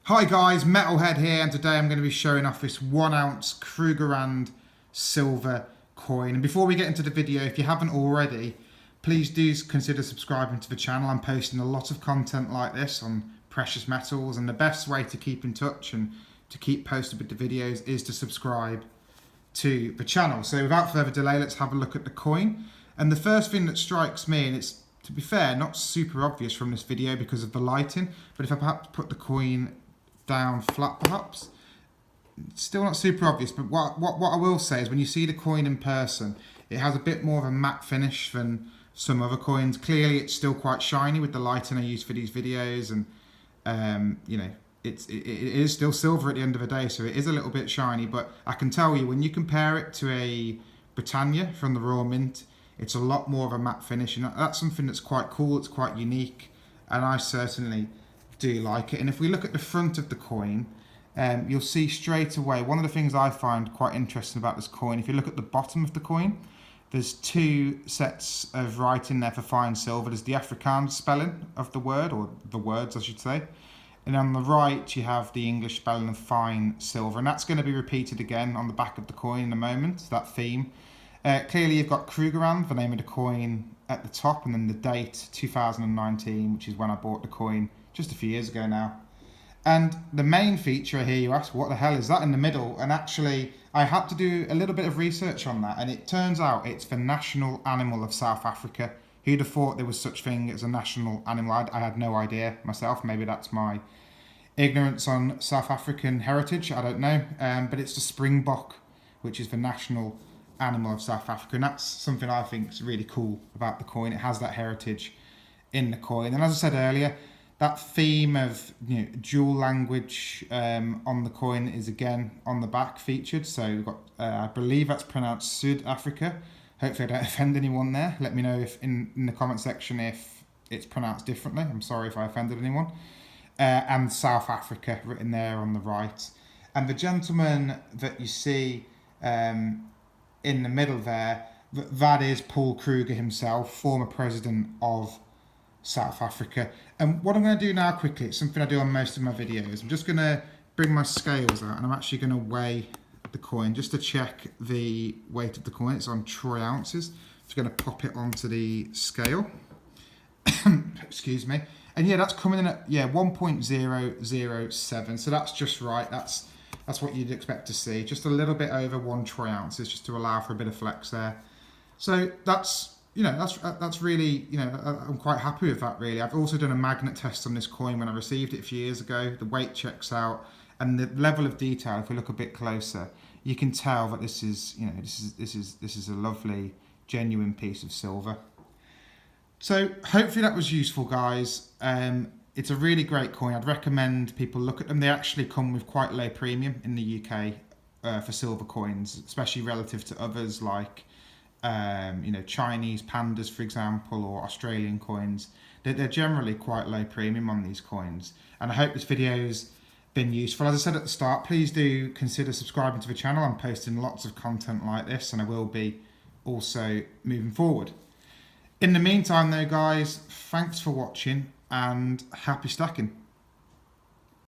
Hi guys, Metalhead here, and today I'm going to be showing off this 1 ounce Krugerrand silver coin. And before we get into the video, if you haven't already, please do consider subscribing to the channel. I'm posting a lot of content like this on precious metals, and the best way to keep in touch and to keep posted with the videos is to subscribe to the channel. So without further delay, let's have a look at the coin. And the first thing that strikes me, and it's, to be fair, not super obvious from this video because of the lighting, but if I perhaps put the coin down flat perhaps, it's still not super obvious, but what I will say is when you see the coin in person, it has a bit more of a matte finish than some other coins. Clearly it's still quite shiny with the lighting I use for these videos, and you know, it is still silver at the end of the day, so it is a little bit shiny, but I can tell you when you compare it to a Britannia from the Royal Mint, it's a lot more of a matte finish, and that's something that's quite cool, it's quite unique, and I certainly do like it. And if we look at the front of the coin, you'll see straight away one of the things I find quite interesting about this coin. If you look at the bottom of the coin, there's two sets of writing there for fine silver. There's the Afrikaans spelling of the word, or the words I should say, and on the right you have the English spelling of fine silver, and that's going to be repeated again on the back of the coin in a moment, that theme. Clearly you've got Krugerrand, the name of the coin, at the top, and then the date 2019, which is when I bought the coin just a few years ago now. And the main feature, I hear you ask, what the hell is that in the middle? And actually I had to do a little bit of research on that, and it turns out it's the national animal of South Africa. Who'd have thought there was such thing as a national animal? I had no idea myself. Maybe that's my ignorance on South African heritage, I don't know, but it's the springbok, which is the national animal of South Africa, and that's something I think is really cool about the coin. It has that heritage in the coin, and as I said earlier, that theme of, you know, dual language on the coin is again on the back featured. So we've got, I believe that's pronounced South Africa. Hopefully I don't offend anyone there. Let me know if in the comment section if it's pronounced differently. I'm sorry if I offended anyone. And South Africa written there on the right. And the gentleman that you see in the middle there, that is Paul Kruger himself, former president of South Africa. And what I'm going to do now quickly, it's something I do on most of my videos. I'm just going to bring my scales out, and I'm actually going to weigh the coin just to check the weight of the coin. It's on troy ounces. Just going to pop it onto the scale. Excuse me. And yeah, that's coming in at 1.007. So that's just right. That's what you'd expect to see. Just a little bit over 1 troy ounces, just to allow for a bit of flex there. So that's, you know, that's really, you know, I'm quite happy with that really. I've also done a magnet test on this coin when I received it a few years ago. The weight checks out, and the level of detail, if we look a bit closer, you can tell that this is, you know, this is a lovely, genuine piece of silver. So hopefully that was useful, guys. It's a really great coin. I'd recommend people look at them. They actually come with quite low premium in the UK for silver coins, especially relative to others like you know, Chinese pandas, for example, or Australian coins. They're generally quite low premium on these coins. And I hope this video's been useful. As I said at the start, please do consider subscribing to the channel. I'm posting lots of content like this, and I will be also moving forward. In the meantime though, guys, thanks for watching and happy stacking.